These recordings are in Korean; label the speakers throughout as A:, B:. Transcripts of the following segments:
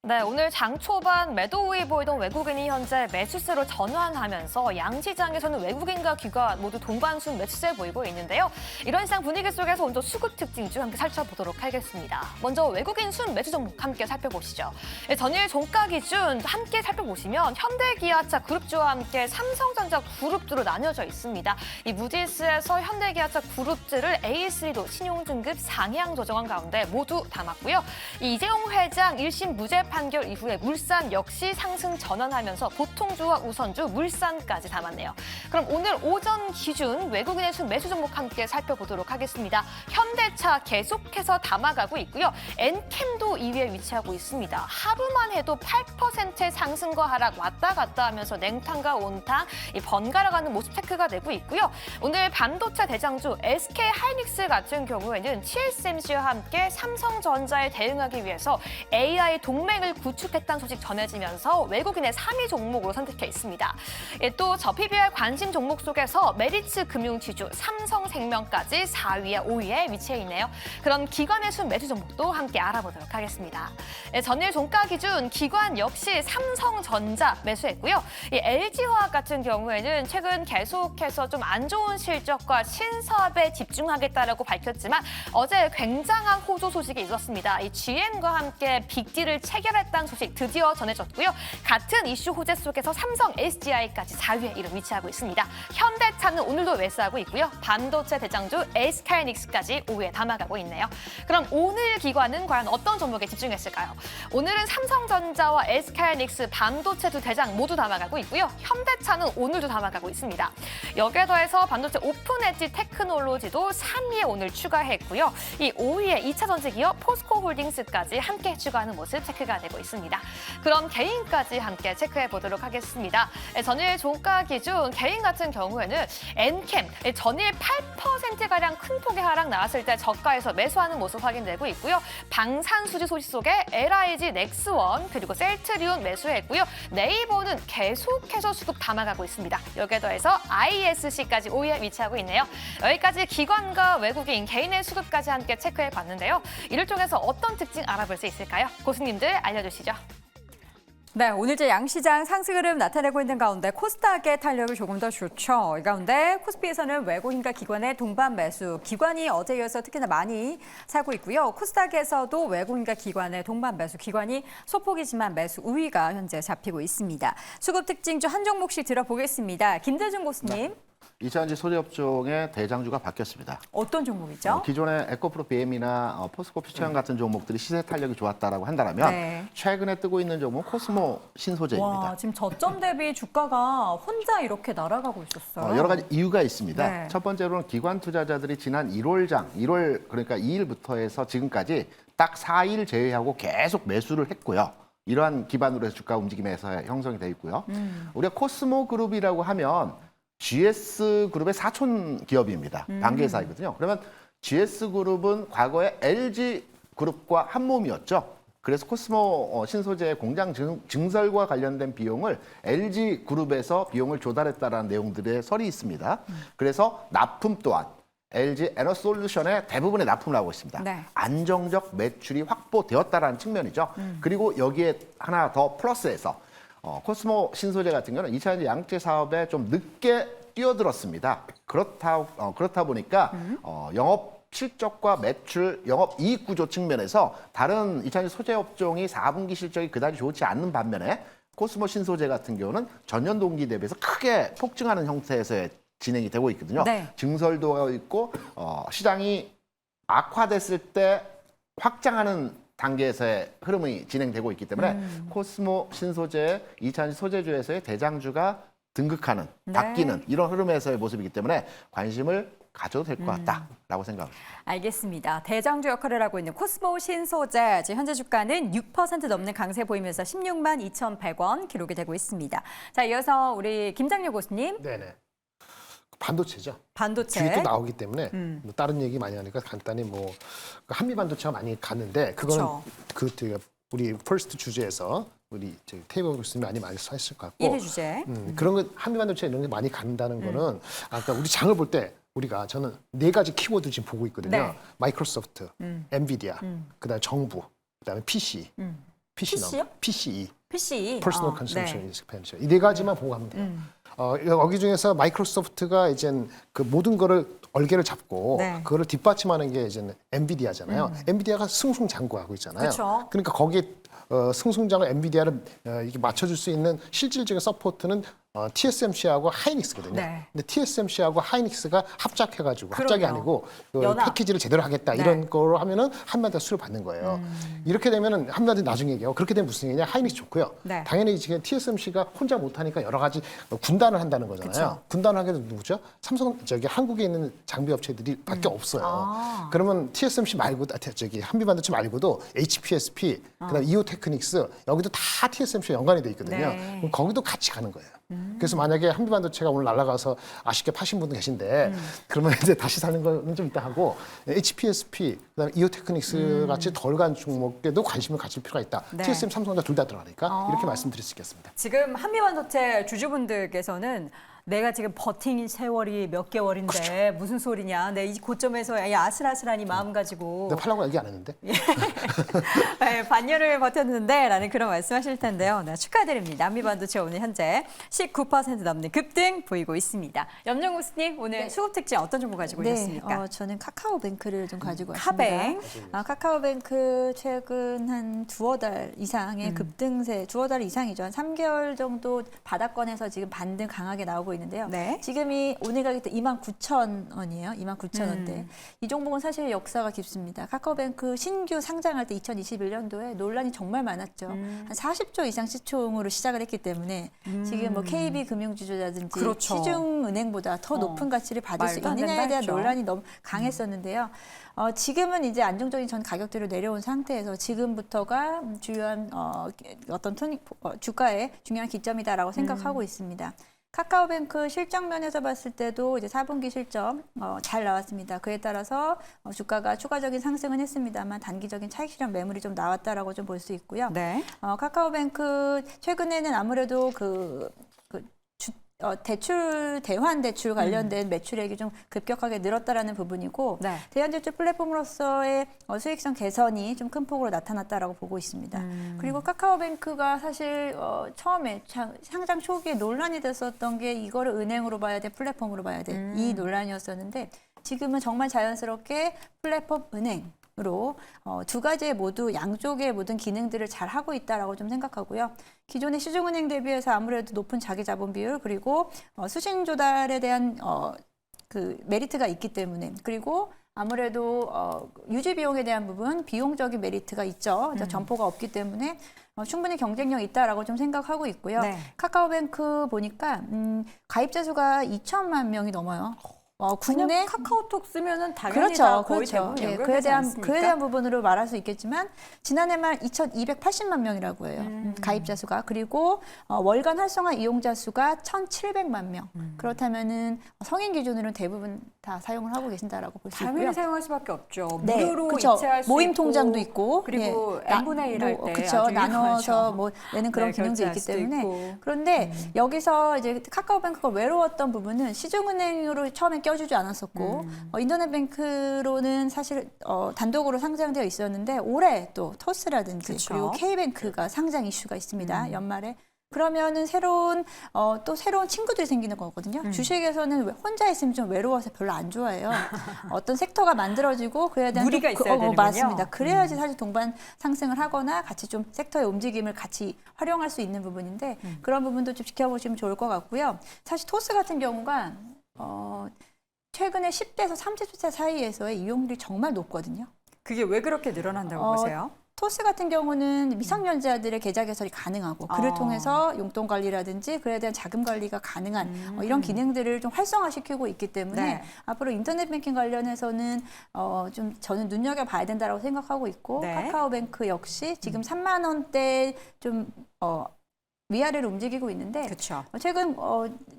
A: 네, 오늘 장 초반 매도 우위 보이던 외국인이 현재 매수세로 전환하면서 양시장에서는 외국인과 기관 모두 동반순 매수세 보이고 있는데요. 이런 시장 분위기 속에서 먼저 수급 특징 중 함께 살펴보도록 하겠습니다. 먼저 외국인 순 매수 종목 함께 살펴보시죠. 네, 전일 종가 기준 함께 살펴보시면 현대기아차 그룹주와 함께 삼성전자 그룹주로 나뉘어져 있습니다. 이 무디스에서 현대기아차 그룹주를 A3로 신용등급 상향 조정한 가운데 모두 담았고요. 이 이재용 회장 1심 무죄 판결 이후에 물산 역시 상승 전환하면서 보통주와 우선주, 물산까지 담았네요. 그럼 오늘 오전 기준 외국인의 순 매수 종목 함께 살펴보도록 하겠습니다. 현대차 계속해서 담아가고 있고요. 엔캠도 2위에 위치하고 있습니다. 하루만 해도 8%의 상승과 하락 왔다 갔다 하면서 냉탕과 온탕 번갈아가는 모습 체크가 되고 있고요. 오늘 반도체 대장주 SK하이닉스 같은 경우에는 TSMC와 함께 삼성전자에 대응하기 위해서 AI 동맹을 구축했다는 소식 전해지면서 외국인의 3위 종목으로 선택해 있습니다. 또 저 PBR 관심 종목 속에서 메리츠 금융지주, 삼성생명까지 4위에 5위에 위치해 있네요. 그런 기관의 순 매수 종목도 함께 알아보도록 하겠습니다. 전일 종가 기준 기관 역시 삼성전자 매수했고요. LG화학 같은 경우에는 최근 계속해서 좀 안 좋은 실적과 신사업에 집중하겠다라고 밝혔지만 어제 굉장한 호조 소식이 있었습니다. 이 GM과 함께 빅딜을 체결했다는 소식 드디어 전해졌고요. 같은 이슈 호재 속에서 삼성 SDI까지 4위에 이름 위치하고 있습니다. 현대차는 오늘도 매수하고 있고요. 반도체 대장주 SK하이닉스까지 5위에 담아가고 있네요. 그럼 오늘 기관은 과연 어떤 종목에 집중했을까요? 오늘은 삼성전자와 SK하이닉스, 반도체 두 대장 모두 담아가고 있고요. 현대차는 오늘도 담아가고 있습니다. 여기에 더해서 반도체 오픈 엣지 테크놀로지도 3위에 오늘 추가했고요. 이 5위에 2차 전지 기업 포스코홀딩스까지 함께 추가하는 모습 체크가 되고 있습니다. 그럼 개인까지 함께 체크해 보도록 하겠습니다. 전일 종가 기준 개인 같은 경우에는 엔캠 전일 8%가량 큰 폭의 하락 나왔을 때 저가에서 매수하는 모습 확인되고 있고요. 방산수지 소식 속에 LIG 넥스원 그리고 셀트리온 매수했고요. 네이버는 계속해서 수급 담아가고 있습니다. 여기에 더해서 ISC까지 5위에 위치하고 있네요. 여기까지 기관과 외국인 개인의 수급까지 함께 체크해 봤는데요. 이를 통해서 어떤 특징 알아볼 수 있을까요? 고수님들 알려주시죠.
B: 네, 오늘째 양시장 상승 흐름 나타내고 있는 가운데 코스닥의 탄력이 조금 더 좋죠. 이 가운데 코스피에서는 외국인과 기관의 동반 매수, 기관이 어제 이어서 특히나 많이 사고 있고요. 코스닥에서도 외국인과 기관의 동반 매수, 기관이 소폭이지만 매수 우위가 현재 잡히고 있습니다. 수급 특징 중 한 종목씩 들어보겠습니다. 김대중 고수님.
C: 네. 2차전지 소재업종의 대장주가 바뀌었습니다.
B: 어떤 종목이죠?
C: 기존의 에코프로 BM이나 포스코 퓨처형 같은 종목들이 시세 탄력이 좋았다라고 한다면
B: 네.
C: 최근에 뜨고 있는 종목 코스모 신소재입니다.
B: 와, 지금 저점 대비 주가가 혼자 이렇게 날아가고 있었어요.
C: 여러 가지 이유가 있습니다.
B: 네.
C: 첫 번째로는 기관 투자자들이 지난 1월 그러니까 2일부터 해서 지금까지 딱 4일 제외하고 계속 매수를 했고요. 이러한 기반으로 해서 주가 움직임에서 형성이 돼 있고요. 우리가 코스모 그룹이라고 하면 GS그룹의 사촌 기업입니다. 반개사이거든요. 그러면 GS그룹은 과거에 LG그룹과 한 몸이었죠. 그래서 코스모 신소재 공장 증설과 관련된 비용을 LG그룹에서 비용을 조달했다라는 내용들의 설이 있습니다. 그래서 납품 또한 LG 에너솔루션의 대부분의 납품을 하고 있습니다.
B: 네.
C: 안정적 매출이 확보되었다라는 측면이죠. 그리고 여기에 하나 더 플러스해서 코스모 신소재 같은 경우는 2차전지 양재 사업에 좀 늦게 뛰어들었습니다. 그렇다 보니까 영업 실적과 매출, 영업 이익 구조 측면에서 다른 2차전지 소재 업종이 4분기 실적이 그다지 좋지 않는 반면에 코스모 신소재 같은 경우는 전년 동기 대비해서 크게 폭증하는 형태에서 진행이 되고 있거든요.
B: 네.
C: 증설도 있고 시장이 악화됐을 때 확장하는 단계에서의 흐름이 진행되고 있기 때문에 코스모 신소재, 2차전지 소재주에서의 대장주가 등극하는, 바뀌는 이런 흐름에서의 모습이기 때문에 관심을 가져도 될 것 같다라고 생각합니다.
B: 알겠습니다. 대장주 역할을 하고 있는 코스모 신소재, 지금 현재 주가는 6% 넘는 강세 보이면서 16만 2,100원 기록이 되고 있습니다. 자, 이어서 우리 김장렬 고수님.
D: 네네. 반도체죠.
B: 반도체.
D: 뒤에 또 나오기 때문에 뭐 다른 얘기 많이 하니까 간단히 뭐 한미 반도체가 많이 가는데 그거는
B: 그쵸.
D: 우리 퍼스트 주제에서 우리 테이블 교수님이 많이 말씀하셨을 것 같고
B: 1위 주제.
D: 그런 거 한미 반도체 이런 게 많이 간다는 거는 아까 우리 장을 볼 때 저는 4가지 키워드 지금 보고 있거든요.
B: 네.
D: 마이크로소프트, 엔비디아, 그다음에 정부, 그다음에 PC.
B: PC요?
D: PCE,
B: PC.
D: Personal Consumption Expenditure. 이 네 가지만 보고 가면 돼요. 여기 중에서 마이크로소프트가 이제 그 모든 거를 얼개를 잡고
B: 네.
D: 그거를 뒷받침하는 게 이제 엔비디아잖아요. 엔비디아가 승승장구하고 있잖아요.
B: 그쵸.
D: 그러니까 거기에 승승장을 엔비디아를 이게 맞춰줄 수 있는 실질적인 서포트는 TSMC하고 하이닉스거든요.
B: 네.
D: 근데 TSMC하고 하이닉스가 합작해가지고 합작이
B: 그럼요.
D: 아니고 그
B: 연합.
D: 패키지를 제대로 하겠다
B: 네.
D: 이런 거로 하면은 한마디 수를 받는 거예요. 이렇게 되면은 한마디 나중에 얘기해요. 그렇게 되면 무슨 얘기냐? 하이닉스 좋고요.
B: 네.
D: 당연히 지금 TSMC가 혼자 못하니까 여러 가지 군단을 한다는 거잖아요.
B: 그쵸.
D: 군단을 하게 되면 누구죠? 삼성 저기 한국에 있는 장비 업체들이 밖에 없어요.
B: 아.
D: 그러면 TSMC 말고 저기 한미반도체 말고도 HPSP, 그다음 이오테크닉스 여기도 다 TSMC 연관이 돼 있거든요.
B: 네.
D: 그럼 거기도 같이 가는 거예요. 그래서 만약에 한미반도체가 오늘 날아가서 아쉽게 파신 분도 계신데 그러면 이제 다시 사는 거는 좀 이따 하고 HPSP, 그다음에 이오테크닉스 같이 덜 간 종목에도 관심을 가질 필요가 있다.
B: 네.
D: TSM, 삼성전자 둘 다 들어가니까 이렇게 말씀드릴 수 있겠습니다.
B: 지금 한미반도체 주주분들께서는 내가 지금 버틴 세월이 몇 개월인데 무슨 소리냐. 내 이 고점에서 아슬아슬하니 마음 가지고
D: 내가 팔라고 얘기 안 했는데.
B: 네, 반년을 버텼는데 라는 그런 말씀하실 텐데요. 네, 축하드립니다. 한미반도체 오늘 현재 19% 넘는 급등 보이고 있습니다. 염정 교수님 오늘 수급 특징 어떤 정보 가지고 오셨습니까?
E: 저는 카카오뱅크를 좀 가지고
B: 카뱅.
E: 왔습니다. 카카오뱅크 최근 한 두어 달 이상의 급등세, 두어 달 이상이죠. 한 3개월 정도 바닥권에서 지금 반등 강하게 나오고 있는데요.
B: 네.
E: 지금이 오늘 가격 때 29,000원이에요. 29,000원대. 이 종목은 사실 역사가 깊습니다. 카카오뱅크 신규 상장할 때 2021년도에 논란이 정말 많았죠. 한 40조 이상 시총으로 시작을 했기 때문에 지금 뭐 KB 금융주주라든지
B: 그렇죠.
E: 시중은행보다 더 높은 가치를 받을 수
B: 말도 안
E: 있느냐에
B: 된다
E: 대한
B: 했죠.
E: 논란이 너무 강했었는데요. 지금은 이제 안정적인 전 가격대로 내려온 상태에서 지금부터가 주요한 어떤 주가의 중요한 기점이다라고 생각하고 있습니다. 카카오뱅크 실적 면에서 봤을 때도 이제 4분기 실적 잘 나왔습니다. 그에 따라서 주가가 추가적인 상승은 했습니다만 단기적인 차익 실현 매물이 좀 나왔다라고 좀 볼 수 있고요.
B: 네.
E: 카카오뱅크 최근에는 아무래도 대환 대출 관련된 매출액이 좀 급격하게 늘었다라는 부분이고
B: 네.
E: 대환대출 플랫폼으로서의 수익성 개선이 좀 큰 폭으로 나타났다라고 보고 있습니다. 그리고 카카오뱅크가 사실 처음에 상장 초기에 논란이 됐었던 게 이거를 은행으로 봐야 돼, 플랫폼으로 봐야 돼, 이 논란이었었는데 지금은 정말 자연스럽게 플랫폼 은행으로 두 가지의 모두 양쪽의 모든 기능들을 잘 하고 있다라고 좀 생각하고요. 기존의 시중은행 대비해서 아무래도 높은 자기 자본 비율 그리고 수신 조달에 대한 그 메리트가 있기 때문에 그리고 아무래도 유지 비용에 대한 부분 비용적인 메리트가 있죠. 점포가 없기 때문에 충분히 경쟁력 있다라고 좀 생각하고 있고요.
B: 네.
E: 카카오뱅크 보니까 가입자 수가 2천만 명이 넘어요. 국내
B: 그냥 카카오톡 쓰면은 당연히 다
E: 그렇죠,
B: 거의
E: 그렇죠.
B: 대부분
E: 예,
B: 연결되지 않습니까?
E: 그에 대한 부분으로 말할 수 있겠지만 지난해 말 2,280만 명이라고 해요. 가입자 수가 그리고 월간 활성화 이용자 수가 1,700만 명. 그렇다면은 성인 기준으로는 대부분 다 사용을 하고 계신다라고 볼 수 있고요.
B: 당연히 사용할 수밖에 없죠.
E: 네,
B: 무료로
E: 그쵸.
B: 이체할 수
E: 모임
B: 있고,
E: 통장도 있고
B: 그리고
E: 예,
B: n분의 1 할 때
E: 그렇죠.
B: 아주
E: 나눠서
B: 유용하죠.
E: 뭐 내는 그런
B: 네,
E: 기능도
B: 결제할
E: 있기
B: 수도
E: 때문에
B: 있고.
E: 그런데 여기서 이제 카카오뱅크가 외로웠던 부분은 시중은행으로 처음에 껴주지 않았었고 인터넷뱅크로는 사실 단독으로 상장되어 있었는데 올해 또 토스라든지
B: 그쵸.
E: 그리고 K뱅크가 상장 이슈가 있습니다. 연말에. 그러면은 또 새로운 친구들이 생기는 거거든요. 주식에서는 혼자 있으면 좀 외로워서 별로 안 좋아해요. 어떤 섹터가 만들어지고 그래야 되는
B: 무리가 있어야 되는군요.
E: 맞습니다. 그래야지 사실 동반 상승을 하거나 같이 좀 섹터의 움직임을 같이 활용할 수 있는 부분인데 그런 부분도 좀 지켜보시면 좋을 것 같고요. 사실 토스 같은 경우가 최근에 10대에서 30대 사이에서의 이용률이 정말 높거든요.
B: 그게 왜 그렇게 늘어난다고 보세요?
E: 토스 같은 경우는 미성년자들의 계좌 개설이 가능하고 그를 통해서 용돈 관리라든지 그에 대한 자금 관리가 가능한 이런 기능들을 좀 활성화시키고 있기 때문에
B: 네.
E: 앞으로 인터넷 뱅킹 관련해서는 좀 저는 눈여겨봐야 된다고 생각하고 있고
B: 네.
E: 카카오뱅크 역시 지금 3만 원대 좀 위아래로 움직이고 있는데
B: 그렇죠.
E: 최근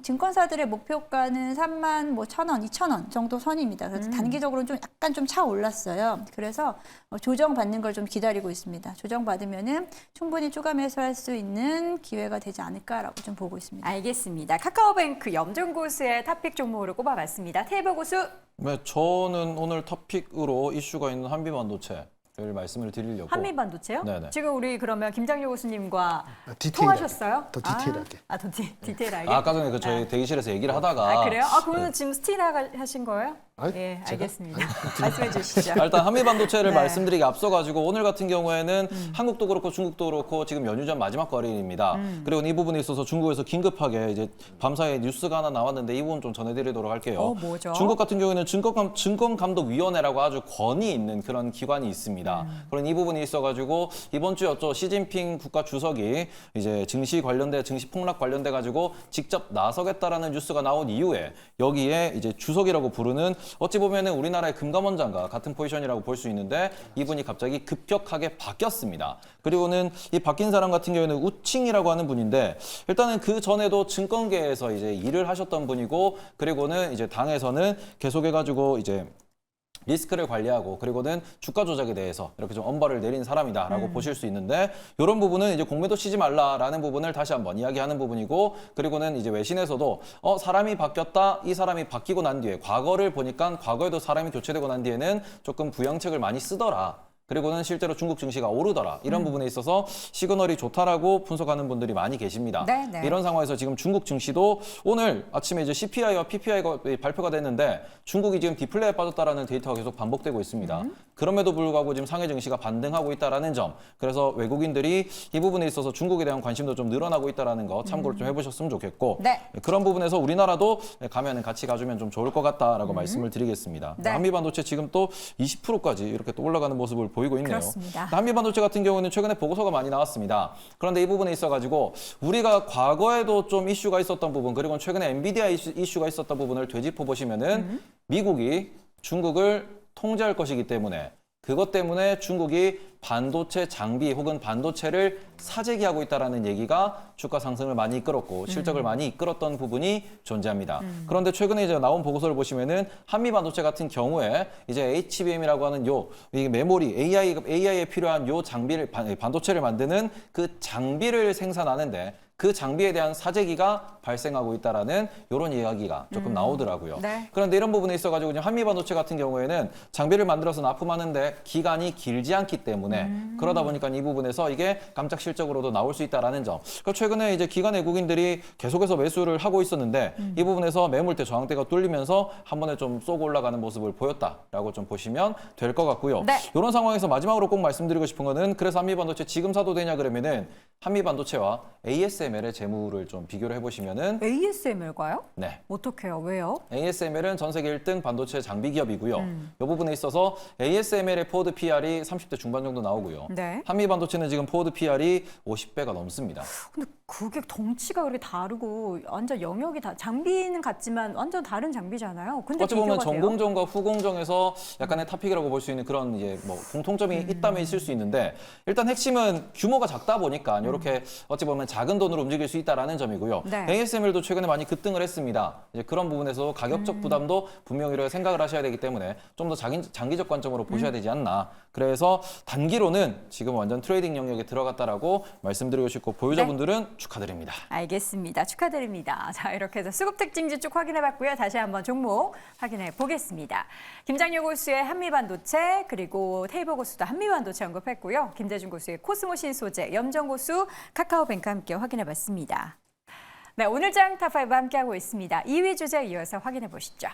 E: 증권사들의 목표가는 3만 뭐 1,000원, 2,000원 정도 선입니다. 그래서 단기적으로는 좀 약간 좀 차 올랐어요. 그래서 조정받는 걸 좀 기다리고 있습니다. 조정받으면은 충분히 추가 매수할 수 있는 기회가 되지 않을까라고 좀 보고 있습니다.
B: 알겠습니다. 카카오뱅크 염정 고수의 탑픽 종목으로 꼽아봤습니다. 테이버 고수.
F: 네, 저는 오늘 토픽으로 이슈가 있는 한미반도체 말씀을 드리려고.
B: 한미반도체요?
F: 네네.
B: 지금 우리 그러면 김장료 교수님과
D: 디테일하게.
B: 통하셨어요?
D: 더 디테일하게.
B: 더 디테일하게?
F: 아까 전에 그 저희 대기실에서 얘기를 하다가
B: 그래요? 그러면 지금 스틸 하신 거예요?
D: 아니,
B: 예,
D: 제가?
B: 알겠습니다. 말씀해 주시죠.
F: 일단 한미반도체를
B: 네.
F: 말씀드리기 앞서가지고 오늘 같은 경우에는 한국도 그렇고 중국도 그렇고 지금 연휴전 마지막 거래일입니다. 그리고 이 부분에 있어서 중국에서 긴급하게 이제 밤사이에 뉴스가 하나 나왔는데 이 부분 좀 전해드리도록 할게요.
B: 뭐죠?
F: 중국 같은 경우에는 증권감독위원회라고 아주 권위 있는 그런 기관이 있습니다. 그런 이 부분이 있어가지고 이번 주였죠. 시진핑 국가 주석이 이제 증시 폭락 관련돼 가지고 직접 나서겠다라는 뉴스가 나온 이후에 여기에 이제 주석이라고 부르는 어찌 보면은 우리나라의 금감원장과 같은 포지션이라고 볼 수 있는데 이분이 갑자기 급격하게 바뀌었습니다. 그리고는 이 바뀐 사람 같은 경우에는 우칭이라고 하는 분인데 일단은 그 전에도 증권계에서 이제 일을 하셨던 분이고 그리고는 이제 당에서는 계속해가지고 이제 리스크를 관리하고 그리고는 주가 조작에 대해서 이렇게 좀 엄벌을 내린 사람이다라고 보실 수 있는데 이런 부분은 이제 공매도 치지 말라라는 부분을 다시 한번 이야기하는 부분이고 그리고는 이제 외신에서도 사람이 바뀌었다 이 사람이 바뀌고 난 뒤에 과거를 보니까 과거에도 사람이 교체되고 난 뒤에는 조금 부양책을 많이 쓰더라. 그리고는 실제로 중국 증시가 오르더라. 이런 부분에 있어서 시그널이 좋다라고 분석하는 분들이 많이 계십니다.
B: 네.
F: 이런 상황에서 지금 중국 증시도 오늘 아침에 이제 CPI와 PPI가 발표가 됐는데 중국이 지금 디플레에 빠졌다라는 데이터가 계속 반복되고 있습니다. 그럼에도 불구하고 지금 상해 증시가 반등하고 있다라는 점. 그래서 외국인들이 이 부분에 있어서 중국에 대한 관심도 좀 늘어나고 있다라는 거 참고를 좀 해보셨으면 좋겠고
B: 네.
F: 그런 부분에서 우리나라도 가면은 같이 가주면 좀 좋을 것 같다라고 말씀을 드리겠습니다.
B: 네.
F: 한미반도체 지금 또 20%까지 이렇게 또 올라가는 모습을 보이고 있네요.
B: 그렇습니다.
F: 한미반도체 같은 경우는 최근에 보고서가 많이 나왔습니다. 그런데 이 부분에 있어가지고 우리가 과거에도 좀 이슈가 있었던 부분 그리고 최근에 엔비디아 이슈가 있었던 부분을 되짚어 보시면은 미국이 중국을 통제할 것이기 때문에 그것 때문에 중국이 반도체 장비 혹은 반도체를 사재기하고 있다는 얘기가 주가 상승을 많이 이끌었고 실적을 많이 이끌었던 부분이 존재합니다. 그런데 최근에 이제 나온 보고서를 보시면은 한미 반도체 같은 경우에 이제 HBM이라고 하는 이 메모리 AI에 필요한 요 장비를 반도체를 만드는 그 장비를 생산하는데 그 장비에 대한 사재기가 발생하고 있다라는 이런 이야기가 조금 나오더라고요.
B: 네.
F: 그런데 이런 부분에 있어가지고 그냥 한미 반도체 같은 경우에는 장비를 만들어서 납품하는데 기간이 길지 않기 때문에 그러다 보니까 이 부분에서 이게 깜짝 실적으로도 나올 수 있다라는 점. 그러니까 최근에 이제 기관 외국인들이 계속해서 매수를 하고 있었는데 이 부분에서 매물대 저항대가 뚫리면서 한 번에 좀 쏘고 올라가는 모습을 보였다라고 좀 보시면 될 것 같고요.
B: 네.
F: 이런 상황에서 마지막으로 꼭 말씀드리고 싶은 거는 그래서 한미 반도체 지금 사도 되냐 그러면은 한미 반도체와 ASML의 재무를 좀 비교를 해보시면은
B: ASML과요?
F: 네.
B: 어떻게요? 왜요?
F: ASML은 전 세계 1등 반도체 장비 기업이고요. 이 부분에 있어서 ASML의 포워드 PR이 30대 중반 정도 나오고요.
B: 네.
F: 한미 반도체는 지금 포워드 PR이 50배가 넘습니다.
B: 근데 그게 덩치가 그렇게 다르고 완전 영역이 장비는 같지만 완전 다른 장비잖아요. 근데
F: 어찌 보면
B: 비교가 돼요?
F: 전공정과 후공정에서 약간의 타픽이라고 볼 수 있는 그런 이제 뭐 공통점이 있다면 있을 수 있는데 일단 핵심은 규모가 작다 보니까 이렇게 어찌 보면 작은 돈으로 움직일 수 있다라는 점이고요.
B: 네.
F: ASML도 최근에 많이 급등을 했습니다. 이제 그런 부분에서 가격적 부담도 분명히 생각을 하셔야 되기 때문에 좀 더 장기적 관점으로 보셔야 되지 않나. 그래서 단기로는 지금 완전 트레이딩 영역에 들어갔다라고 말씀드리고 싶고 보유자분들은 축하드립니다.
B: 알겠습니다. 축하드립니다. 자, 이렇게 해서 수급 특징지 쭉 확인해봤고요. 다시 한번 종목 확인해 보겠습니다. 김장료 고수의 한미반도체 그리고 테이버 고수도 한미반도체 언급했고요. 김대중 고수의 코스모 신소재, 염정 고수 카카오뱅크 함께 확인해봤습니다. 네, 오늘 장 탑5 함께하고 있습니다. 2위 주제 이어서 확인해 보시죠.